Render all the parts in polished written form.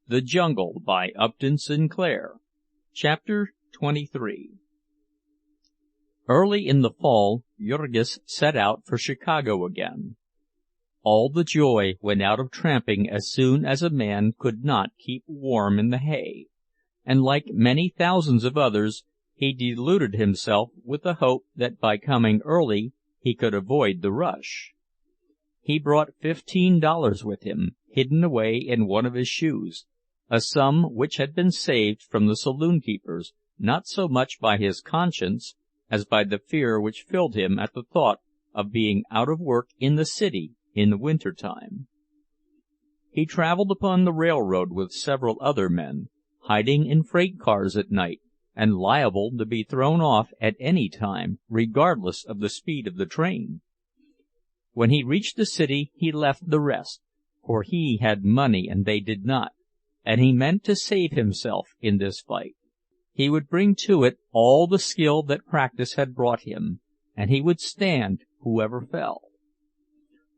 The Jungle by Upton Sinclair. Chapter 23. Early in the fall, Jurgis set out for Chicago again. All the joy went out of tramping as soon as a man could not keep warm in the hay, and like many thousands of others, he deluded himself with the hope that by coming early he could avoid the rush. He brought $15 with him, hidden away in one of his shoes, a sum which had been saved from the saloon-keepers, not so much by his conscience as by the fear which filled him at the thought of being out of work in the city in the winter-time. He traveled upon the railroad with several other men, hiding in freight cars at night, and liable to be thrown off at any time, regardless of the speed of the train. When he reached the city he left the rest, for he had money and they did not, and he meant to save himself in this fight. He would bring to it all the skill that practice had brought him, and he would stand whoever fell.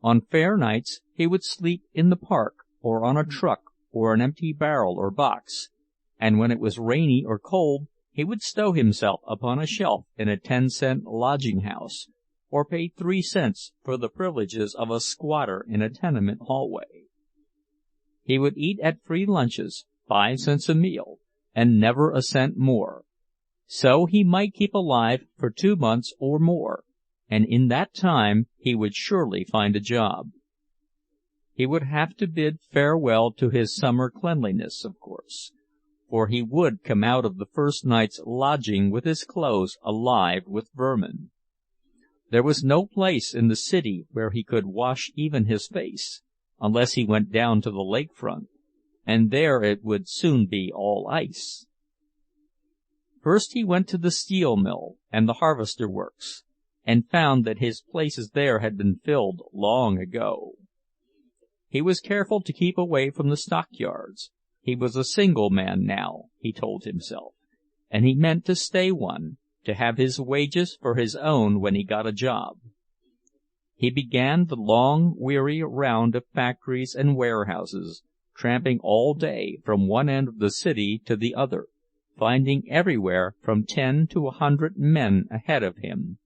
On fair nights he would sleep in the park, or on a truck, or an empty barrel or box, and when it was rainy or cold he would stow himself upon a shelf in a 10-cent lodging-house, or pay 3 cents for the privileges of a squatter in a tenement hallway. He would eat at free lunches, 5 cents a meal, and never a cent more. So he might keep alive for 2 months or more, and in that time he would surely find a job. He would have to bid farewell to his summer cleanliness, of course, for he would come out of the first night's lodging with his clothes alive with vermin. There was no place in the city where he could wash even his face, unless he went down to the lakefront, and there it would soon be all ice. First he went to the steel mill and the harvester works, and found that his places there had been filled long ago. He was careful to keep away from the stockyards. He was a single man now, he told himself, and he meant to stay one, to have his wages for his own when he got a job. He began the long, weary round of factories and warehouses, tramping all day from one end of the city to the other, finding everywhere from 10 to 100 men ahead of him.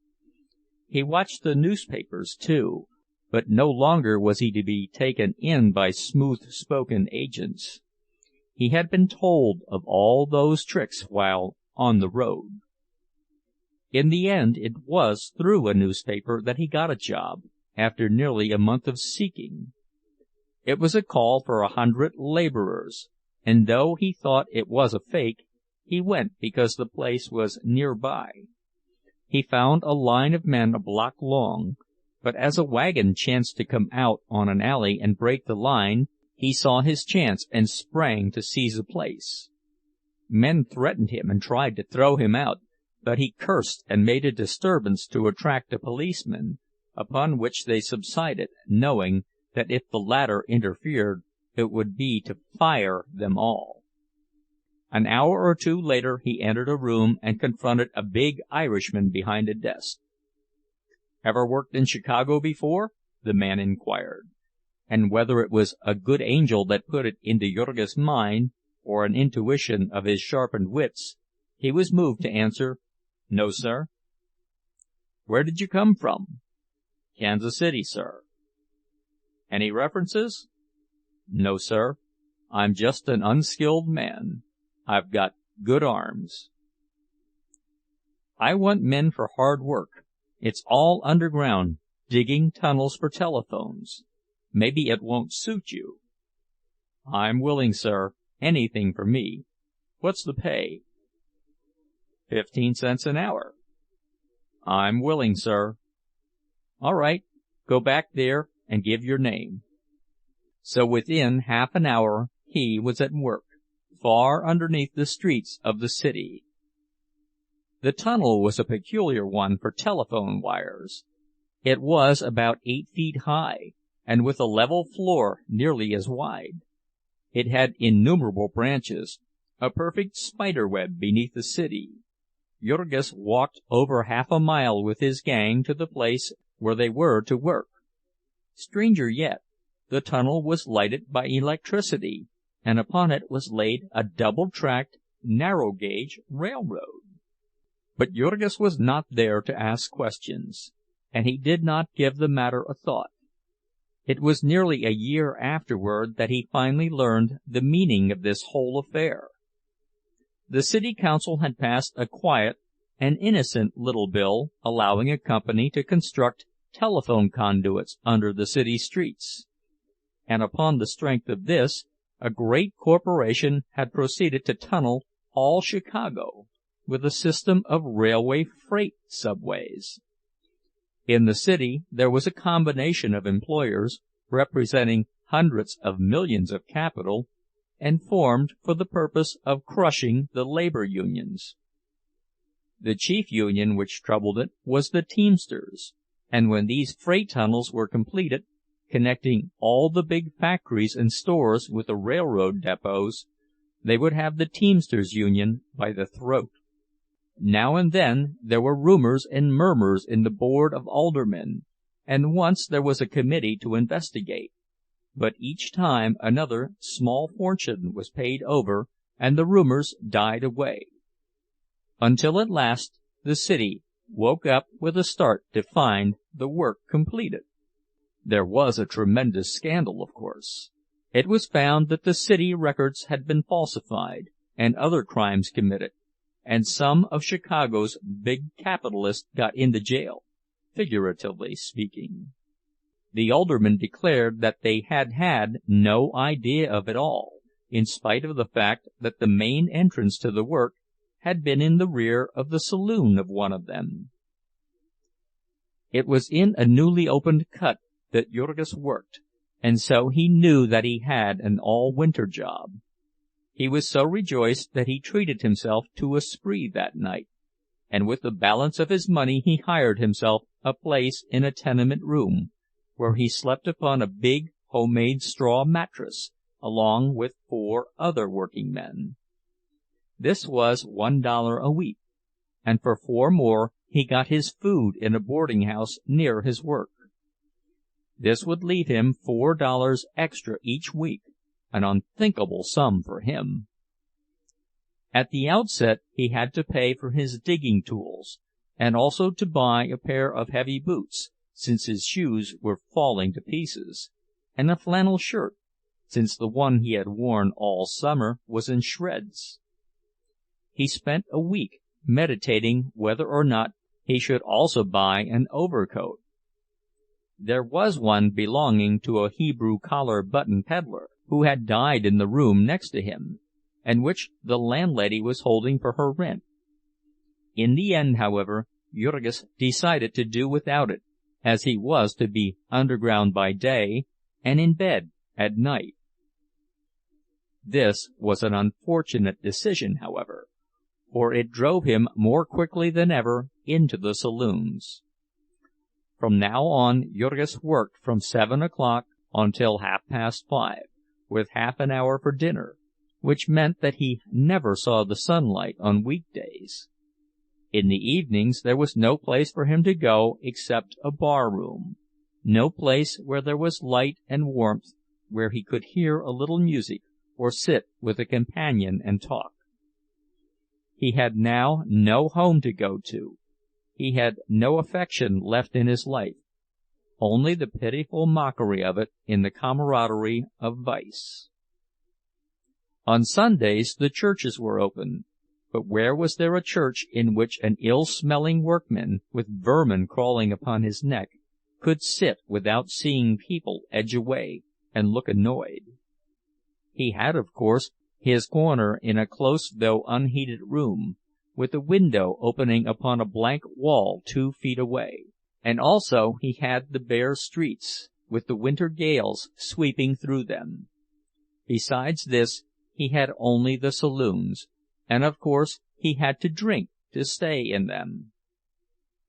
He watched the newspapers, too, but no longer was he to be taken in by smooth-spoken agents. He had been told of all those tricks while on the road. In the end it was through a newspaper that he got a job, after nearly a month of seeking. It was a call for 100 laborers, and though he thought it was a fake, he went because the place was nearby. He found a line of men a block long, but as a wagon chanced to come out on an alley and break the line, he saw his chance and sprang to seize the place. Men threatened him and tried to throw him out, but he cursed and made a disturbance to attract a policeman, upon which they subsided, knowing that if the latter interfered it would be to fire them all. An hour or two later he entered a room and confronted a big Irishman behind a desk. "Ever worked in Chicago before?" the man inquired, and whether it was a good angel that put it into Jurgis' mind, or an intuition of his sharpened wits, he was moved to answer, "No, sir." "Where did you come from?" "Kansas City, sir." "Any references?" "No, sir. I'm just an unskilled man. I've got good arms." "I want men for hard work. It's all underground, digging tunnels for telephones. Maybe it won't suit you." "I'm willing, sir. Anything for me. What's the pay?" 15 cents an hour. "I'm willing, sir." "All right. Go back there and give your name." So within half an hour he was at work, far underneath the streets of the city. The tunnel was a peculiar one for telephone wires. It was about 8 feet high, and with a level floor nearly as wide. It had innumerable branches, a perfect spider-web beneath the city. Jurgis walked over half a mile with his gang to the place where they were to work. Stranger yet, the tunnel was lighted by electricity, and upon it was laid a double-tracked, narrow-gauge railroad. But Jurgis was not there to ask questions, and he did not give the matter a thought. It was nearly a year afterward that he finally learned the meaning of this whole affair. The city council had passed a quiet and innocent little bill allowing a company to construct telephone conduits under the city streets, and upon the strength of this, a great corporation had proceeded to tunnel all Chicago with a system of railway freight subways. In the city there was a combination of employers representing hundreds of millions of capital, and formed for the purpose of crushing the labor unions. The chief union which troubled it was the Teamsters, and when these freight tunnels were completed, connecting all the big factories and stores with the railroad depots, they would have the Teamsters Union by the throat. Now and then there were rumors and murmurs in the Board of Aldermen, and once there was a committee to investigate, but each time another small fortune was paid over and the rumors died away, until at last the city woke up with a start to find the work completed. There was a tremendous scandal, of course. It was found that the city records had been falsified, and other crimes committed, and some of Chicago's big capitalists got into jail, figuratively speaking. The aldermen declared that they had had no idea of it all, in spite of the fact that the main entrance to the work had been in the rear of the saloon of one of them. It was in a newly opened cut that Jurgis worked, and so he knew that he had an all-winter job. He was so rejoiced that he treated himself to a spree that night, and with the balance of his money he hired himself a place in a tenement room, where he slept upon a big homemade straw mattress, along with 4 other working men. This was $1 a week, and for 4 more he got his food in a boarding house near his work. This would leave him $4 extra each week, an unthinkable sum for him. At the outset he had to pay for his digging tools, and also to buy a pair of heavy boots, since his shoes were falling to pieces, and a flannel shirt, since the one he had worn all summer was in shreds. He spent a week meditating whether or not he should also buy an overcoat. There was one belonging to a Hebrew collar-button peddler, who had died in the room next to him, and which the landlady was holding for her rent. In the end, however, Jurgis decided to do without it, as he was to be underground by day and in bed at night. This was an unfortunate decision, however, for it drove him more quickly than ever into the saloons. From now on Jurgis worked from 7 o'clock until 5:30, with half an hour for dinner, which meant that he never saw the sunlight on weekdays. In the evenings there was no place for him to go except a bar-room, no place where there was light and warmth, where he could hear a little music or sit with a companion and talk. He had now no home to go to. He had no affection left in his life, only the pitiful mockery of it in the camaraderie of vice. On Sundays the churches were open, but where was there a church in which an ill-smelling workman, with vermin crawling upon his neck, could sit without seeing people edge away and look annoyed? He had, of course, his corner in a close though unheated room, with a window opening upon a blank wall 2 feet away, and also he had the bare streets, with the winter gales sweeping through them. Besides this, he had only the saloons, and of course he had to drink to stay in them.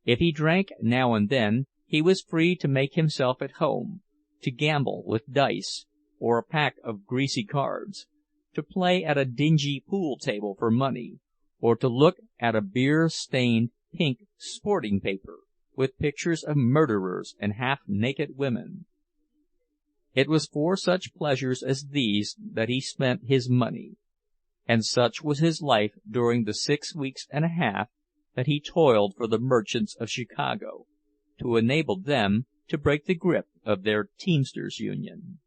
If he drank now and then, he was free to make himself at home, to gamble with dice, or a pack of greasy cards, to play at a dingy pool table for money, or to look at a beer-stained pink sporting paper with pictures of murderers and half-naked women. It was for such pleasures as these that he spent his money, and such was his life during the 6 weeks and a half that he toiled for the merchants of Chicago, to enable them to break the grip of their Teamsters Union.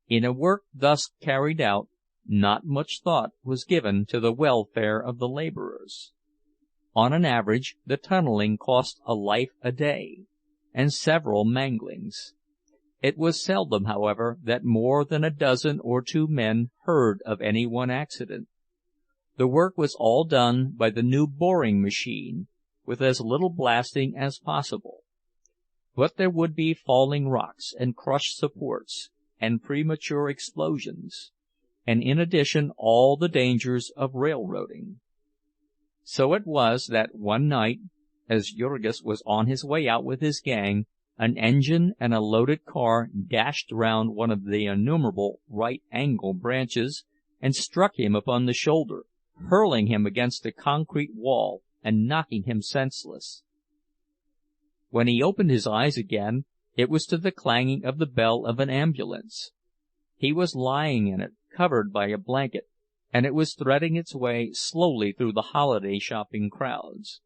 In a work thus carried out, not much thought was given to the welfare of the laborers. On an average, the tunneling cost a life a day, and several manglings. It was seldom, however, that more than a dozen or two men heard of any one accident. The work was all done by the new boring machine, with as little blasting as possible. But there would be falling rocks and crushed supports, and premature explosions, and in addition all the dangers of railroading. So it was that one night, as Jurgis was on his way out with his gang, an engine and a loaded car dashed round one of the innumerable right-angle branches and struck him upon the shoulder, hurling him against a concrete wall and knocking him senseless. When he opened his eyes again, it was to the clanging of the bell of an ambulance. He was lying in it, covered by a blanket, and it was threading its way slowly through the holiday shopping crowds.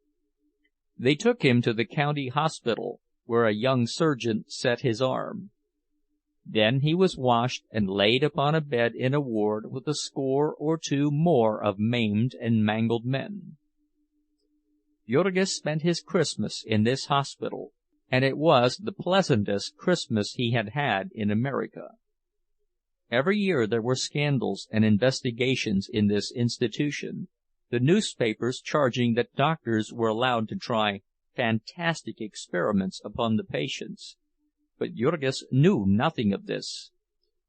They took him to the county hospital, where a young surgeon set his arm. Then he was washed and laid upon a bed in a ward with a score or two more of maimed and mangled men. Jurgis spent his Christmas in this hospital, and it was the pleasantest Christmas he had had in America. Every year there were scandals and investigations in this institution, the newspapers charging that doctors were allowed to try fantastic experiments upon the patients. But Jurgis knew nothing of this.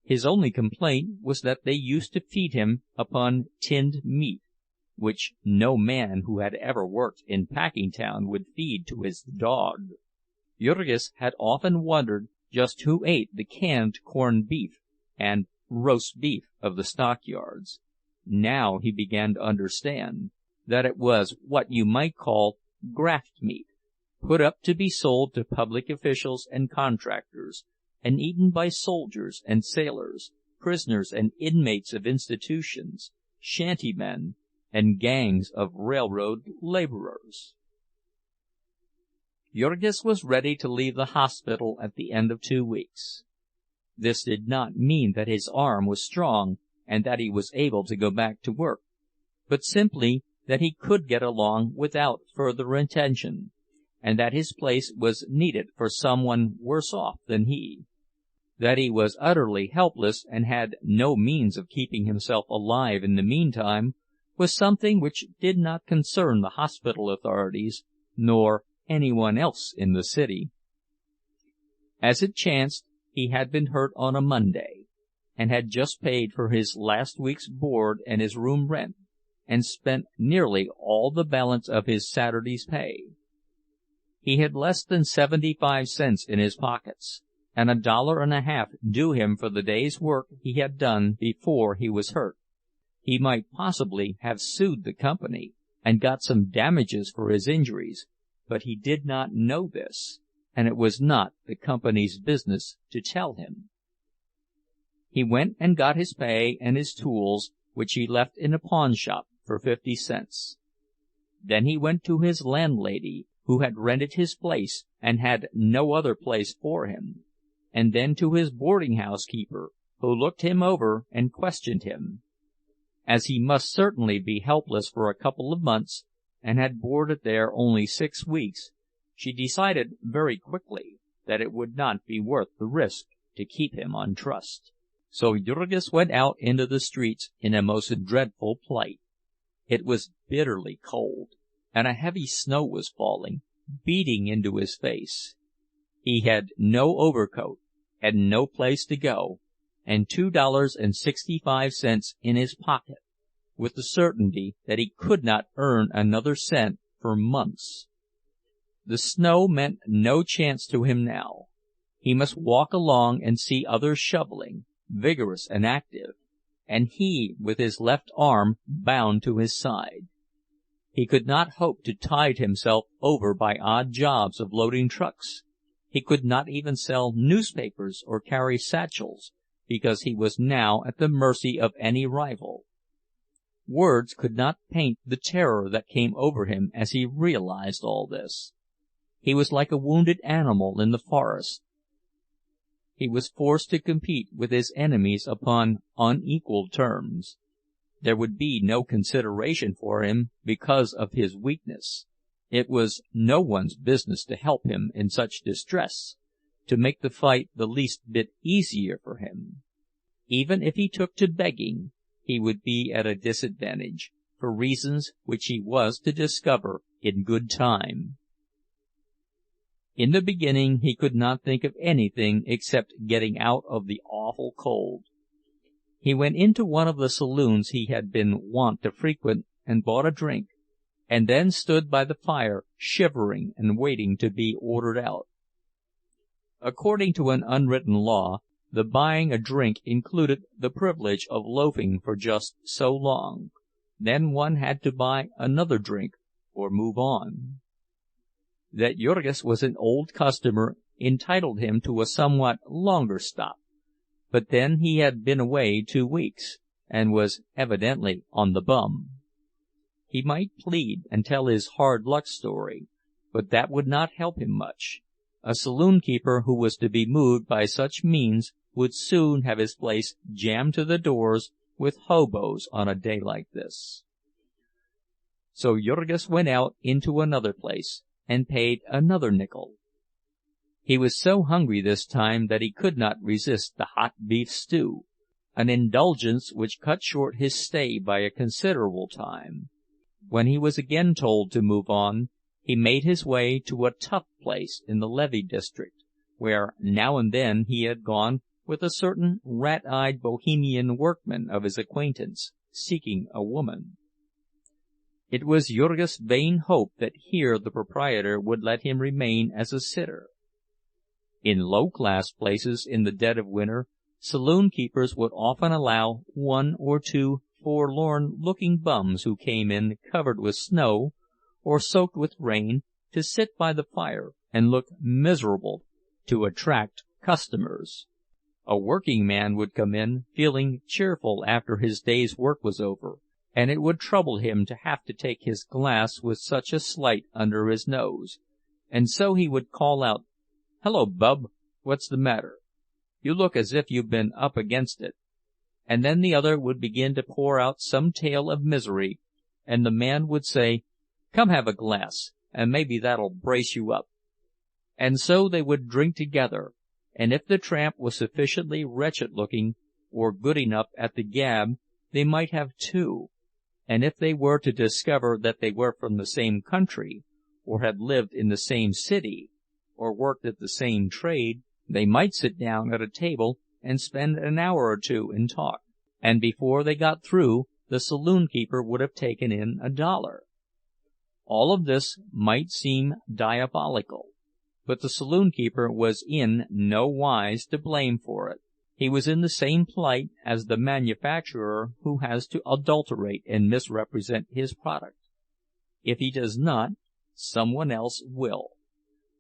His only complaint was that they used to feed him upon tinned meat, which no man who had ever worked in Packingtown would feed to his dog. Jurgis had often wondered just who ate the canned corned beef and roast beef of the stockyards. Now he began to understand that it was what you might call graft meat, put up to be sold to public officials and contractors, and eaten by soldiers and sailors, prisoners and inmates of institutions, shantymen, and gangs of railroad laborers. Jurgis was ready to leave the hospital at the end of 2 weeks. This did not mean that his arm was strong and that he was able to go back to work, but simply that he could get along without further attention, and that his place was needed for someone worse off than he. That he was utterly helpless and had no means of keeping himself alive in the meantime was something which did not concern the hospital authorities, nor anyone else in the city. As it chanced, he had been hurt on a Monday, and had just paid for his last week's board and his room rent, and spent nearly all the balance of his Saturday's pay. He had less than 75 cents in his pockets, and $1.50 due him for the day's work he had done before he was hurt. He might possibly have sued the company, and got some damages for his injuries, but he did not know this, and it was not the company's business to tell him. He went and got his pay and his tools, which he left in a pawnshop for 50 cents. Then he went to his landlady, who had rented his place and had no other place for him, and then to his boarding-house keeper, who looked him over and questioned him. As he must certainly be helpless for a couple of months, and had boarded there only 6 weeks, she decided very quickly that it would not be worth the risk to keep him on trust. So Jurgis went out into the streets in a most dreadful plight. It was bitterly cold, and a heavy snow was falling, beating into his face. He had no overcoat, and no place to go, and $2.65 in his pocket, with the certainty that he could not earn another cent for months. The snow meant no chance to him now. He must walk along and see others shoveling, vigorous and active, and he with his left arm bound to his side. He could not hope to tide himself over by odd jobs of loading trucks, He could not even sell newspapers or carry satchels, because he was now at the mercy of any rival. Words could not paint the terror that came over him as he realized all this. He was like a wounded animal in the forest. He was forced to compete with his enemies upon unequal terms. There would be no consideration for him because of his weakness. It was no one's business to help him in such distress, to make the fight the least bit easier for him. Even if he took to begging, he would be at a disadvantage, for reasons which he was to discover in good time. In the beginning he could not think of anything except getting out of the awful cold. He went into one of the saloons he had been wont to frequent and bought a drink, and then stood by the fire, shivering and waiting to be ordered out. According to an unwritten law, the buying a drink included the privilege of loafing for just so long. Then one had to buy another drink or move on. That Jurgis was an old customer entitled him to a somewhat longer stop, but then he had been away 2 weeks, and was evidently on the bum. He might plead and tell his hard-luck story, but that would not help him much. A saloon-keeper who was to be moved by such means would soon have his place jammed to the doors with hoboes on a day like this. So Jurgis went out into another place, and paid another nickel. He was so hungry this time that he could not resist the hot beef stew, an indulgence which cut short his stay by a considerable time. When he was again told to move on, he made his way to a tough place in the Levee district, where now and then he had gone with a certain rat-eyed Bohemian workman of his acquaintance, seeking a woman. It was Jurgis' vain hope that here the proprietor would let him remain as a sitter. In low-class places in the dead of winter, saloon-keepers would often allow 1 or 2 forlorn-looking bums who came in covered with snow or soaked with rain to sit by the fire and look miserable to attract customers. A working man would come in, feeling cheerful after his day's work was over, and it would trouble him to have to take his glass with such a sight under his nose, and so he would call out, "Hello, bub, what's the matter? You look as if you've been up against it." And then the other would begin to pour out some tale of misery, and the man would say, "Come have a glass, and maybe that'll brace you up." And so they would drink together, and if the tramp was sufficiently wretched-looking, or good enough at the gab, they might have 2. And if they were to discover that they were from the same country, or had lived in the same city, or worked at the same trade, they might sit down at a table and spend an hour or 2 in talk, and before they got through, the saloon-keeper would have taken in $1. All of this might seem diabolical, but the saloon-keeper was in no wise to blame for it. He was in the same plight as the manufacturer who has to adulterate and misrepresent his product. If he does not, someone else will.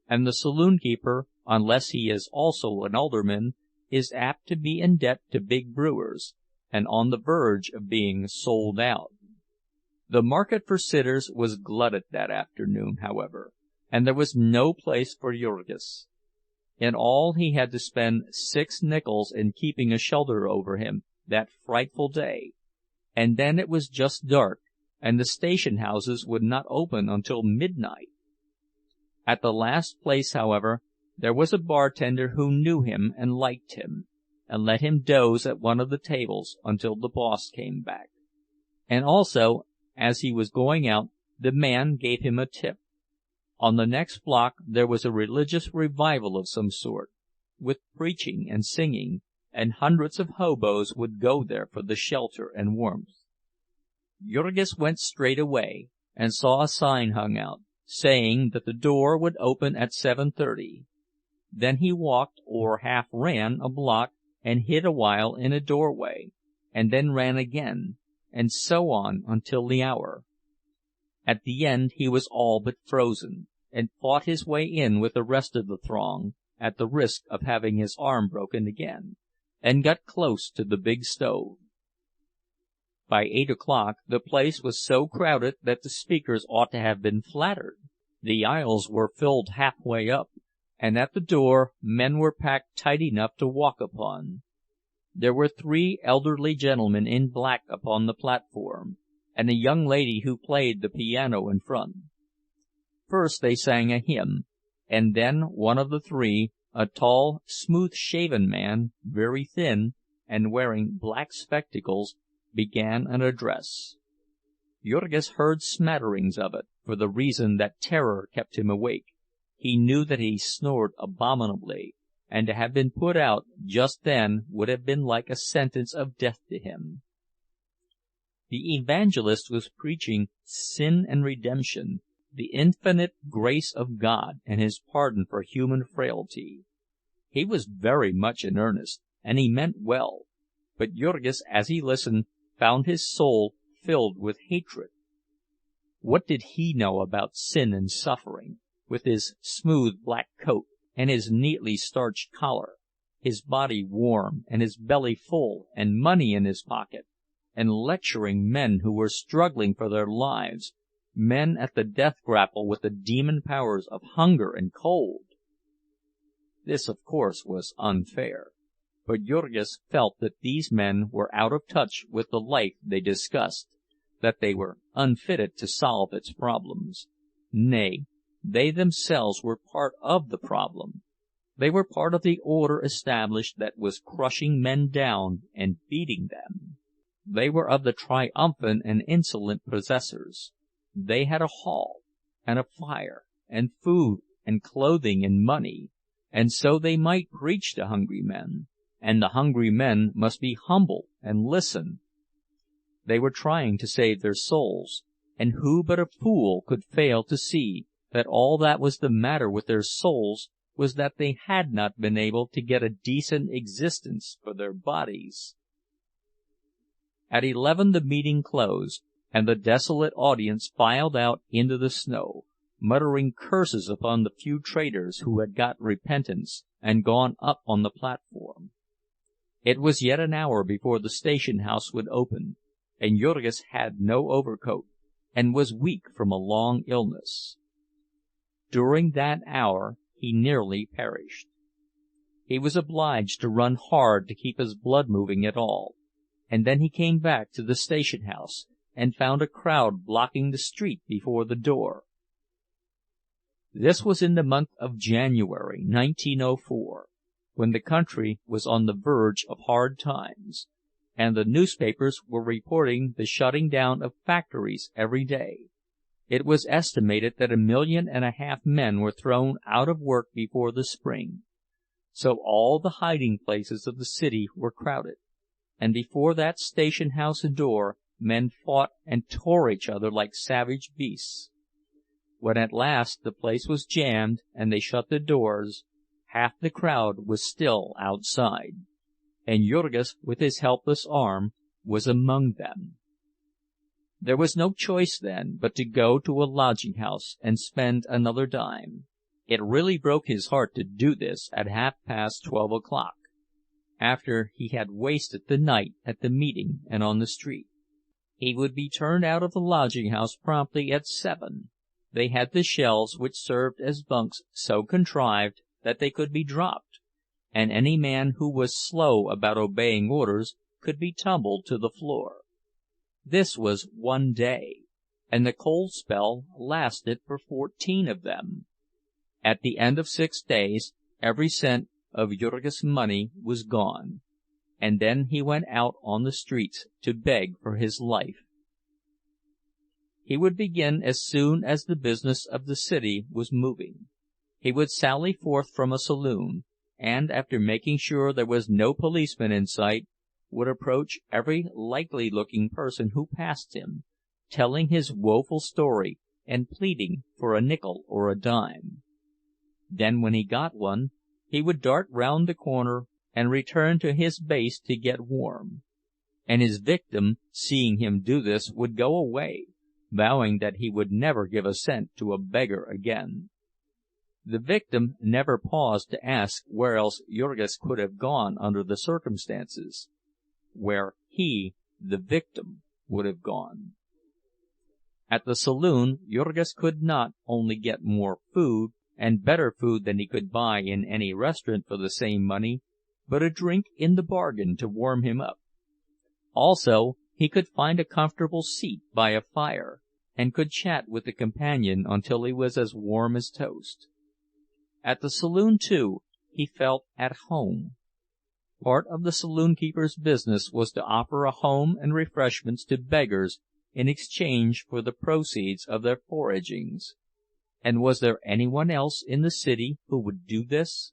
And the saloon-keeper, unless he is also an alderman, is apt to be in debt to big brewers, and on the verge of being sold out. The market for sitters was glutted that afternoon, however, and there was no place for Jurgis. In all he had to spend 6 nickels in keeping a shelter over him that frightful day, and then it was just dark, and the station houses would not open until midnight. At the last place, however, there was a bartender who knew him and liked him, and let him doze at one of the tables until the boss came back. And also, as he was going out, the man gave him a tip. On the next block there was a religious revival of some sort, with preaching and singing, and hundreds of hoboes would go there for the shelter and warmth. Jurgis went straight away, and saw a sign hung out, saying that the door would open at 7:30. Then he walked or half ran a block and hid a while in a doorway, and then ran again, and so on until the hour. At the end he was all but frozen, and fought his way in with the rest of the throng, at the risk of having his arm broken again, and got close to the big stove. By 8 o'clock the place was so crowded that the speakers ought to have been flattered. The aisles were filled halfway up, and at the door men were packed tight enough to walk upon. There were 3 elderly gentlemen in black upon the platform, and a young lady who played the piano in front. First they sang a hymn, and then one of the 3, a tall, smooth-shaven man, very thin, and wearing black spectacles, began an address. Jurgis heard smatterings of it, for the reason that terror kept him awake. He knew that he snored abominably, and to have been put out just then would have been like a sentence of death to him. The evangelist was preaching sin and redemption, the infinite grace of God and his pardon for human frailty. He was very much in earnest, and he meant well, but Jurgis, as he listened, found his soul filled with hatred. What did he know about sin and suffering, with his smooth black coat and his neatly starched collar, his body warm and his belly full and money in his pocket, and lecturing men who were struggling for their lives, men at the death grapple with the demon powers of hunger and cold? This, of course, was unfair, but Jurgis felt that these men were out of touch with the life they discussed, that they were unfitted to solve its problems. Nay, they themselves were part of the problem. They were part of the order established that was crushing men down and beating them. They were of the triumphant and insolent possessors. They had a hall, and a fire, and food, and clothing, and money, and so they might preach to hungry men, and the hungry men must be humble and listen. They were trying to save their souls, and who but a fool could fail to see that all that was the matter with their souls was that they had not been able to get a decent existence for their bodies? At 11 the meeting closed, and the desolate audience filed out into the snow, muttering curses upon the few traders who had got repentance and gone up on the platform. It was yet an hour before the station house would open, and Jurgis had no overcoat, and was weak from a long illness. During that hour he nearly perished. He was obliged to run hard to keep his blood moving at all, and then he came back to the station house and found a crowd blocking the street before the door. This was in the month of January, 1904, when the country was on the verge of hard times, and the newspapers were reporting the shutting down of factories every day. It was estimated that 1.5 million men were thrown out of work before the spring. So all the hiding places of the city were crowded, and before that station house door men fought and tore each other like savage beasts. When at last the place was jammed and they shut the doors, half the crowd was still outside, and Jurgis, with his helpless arm, was among them. There was no choice then but to go to a lodging-house and spend another dime. It really broke his heart to do this at 12:30 o'clock, after he had wasted the night at the meeting and on the street. He would be turned out of the lodging-house promptly at 7. They had the shelves which served as bunks so contrived that they could be dropped, and any man who was slow about obeying orders could be tumbled to the floor. This was one day, and the cold spell lasted for 14 of them. At the end of 6 days, every cent of Jurgis' money was gone, and then he went out on the streets to beg for his life. He would begin as soon as the business of the city was moving. He would sally forth from a saloon, and after making sure there was no policeman in sight, would approach every likely-looking person who passed him, telling his woeful story and pleading for a nickel or a dime. Then, when he got one, he would dart round the corner and return to his base to get warm. And his victim, seeing him do this, would go away, vowing that he would never give a cent to a beggar again. The victim never paused to ask where else Jurgis could have gone under the circumstances, where he, the victim, would have gone. At the saloon Jurgis could not only get more food, and better food than he could buy in any restaurant for the same money, but a drink in the bargain to warm him up. Also, he could find a comfortable seat by a fire, and could chat with the companion until he was as warm as toast. At the saloon, too, he felt at home. Part of the saloon-keeper's business was to offer a home and refreshments to beggars in exchange for the proceeds of their foragings. And was there anyone else in the city who would do this?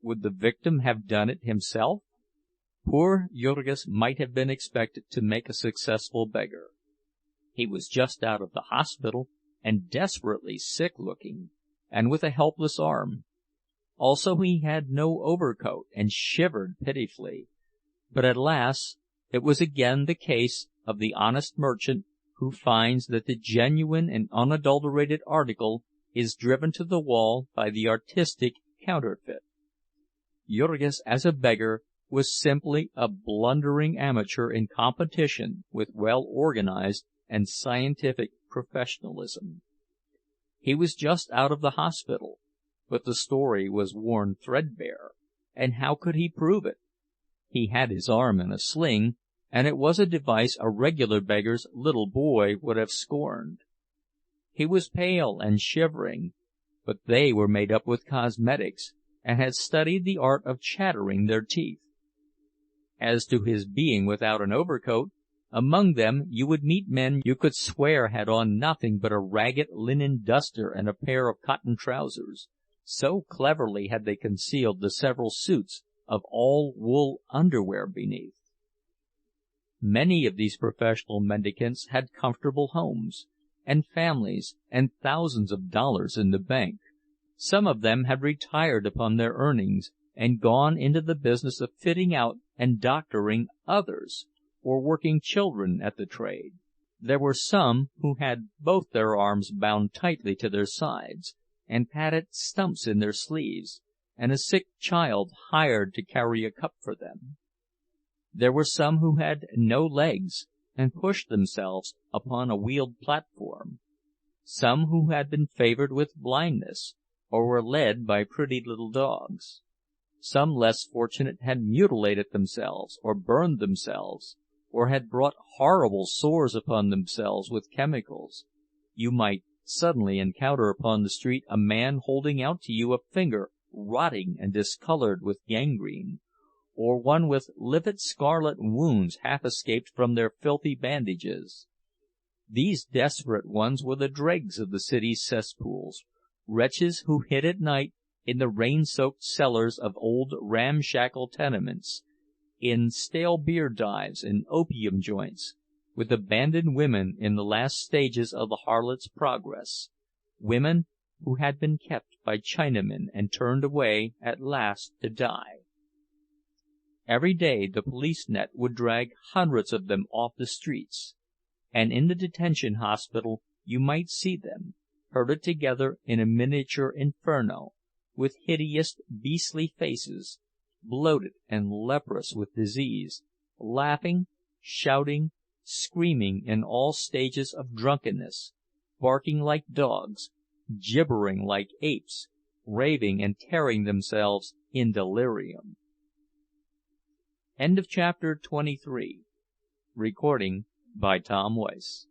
Would the victim have done it himself? Poor Jurgis might have been expected to make a successful beggar. He was just out of the hospital, and desperately sick-looking, and with a helpless arm. Also he had no overcoat, and shivered pitifully. But alas, it was again the case of the honest merchant who finds that the genuine and unadulterated article is driven to the wall by the artistic counterfeit. Jurgis, as a beggar, was simply a blundering amateur in competition with well-organized and scientific professionalism. He was just out of the hospital, but the story was worn threadbare, and how could he prove it? He had his arm in a sling, and it was a device a regular beggar's little boy would have scorned. He was pale and shivering, but they were made up with cosmetics, and had studied the art of chattering their teeth. As to his being without an overcoat, among them you would meet men you could swear had on nothing but a ragged linen duster and a pair of cotton trousers, so cleverly had they concealed the several suits of all-wool underwear beneath. Many of these professional mendicants had comfortable homes, and families, and thousands of dollars in the bank. Some of them had retired upon their earnings, and gone into the business of fitting out and doctoring others, or working children at the trade. There were some who had both their arms bound tightly to their sides, and padded stumps in their sleeves, and a sick child hired to carry a cup for them. There were some who had no legs, and pushed themselves upon a wheeled platform; some who had been favored with blindness, or were led by pretty little dogs. Some less fortunate had mutilated themselves, or burned themselves, or had brought horrible sores upon themselves with chemicals. You might suddenly encounter upon the street a man holding out to you a finger rotting and discolored with gangrene, or one with livid scarlet wounds half escaped from their filthy bandages. These desperate ones were the dregs of the city's cesspools, wretches who hid at night in the rain-soaked cellars of old ramshackle tenements, in stale beer dives and opium joints, with abandoned women in the last stages of the harlot's progress, women who had been kept by Chinamen and turned away at last to die. Every day the police net would drag hundreds of them off the streets, and in the detention hospital you might see them, herded together in a miniature inferno, with hideous, beastly faces, bloated and leprous with disease, laughing, shouting, screaming in all stages of drunkenness, barking like dogs, gibbering like apes, raving and tearing themselves in delirium. End of chapter 23. Recording by Tom Weiss.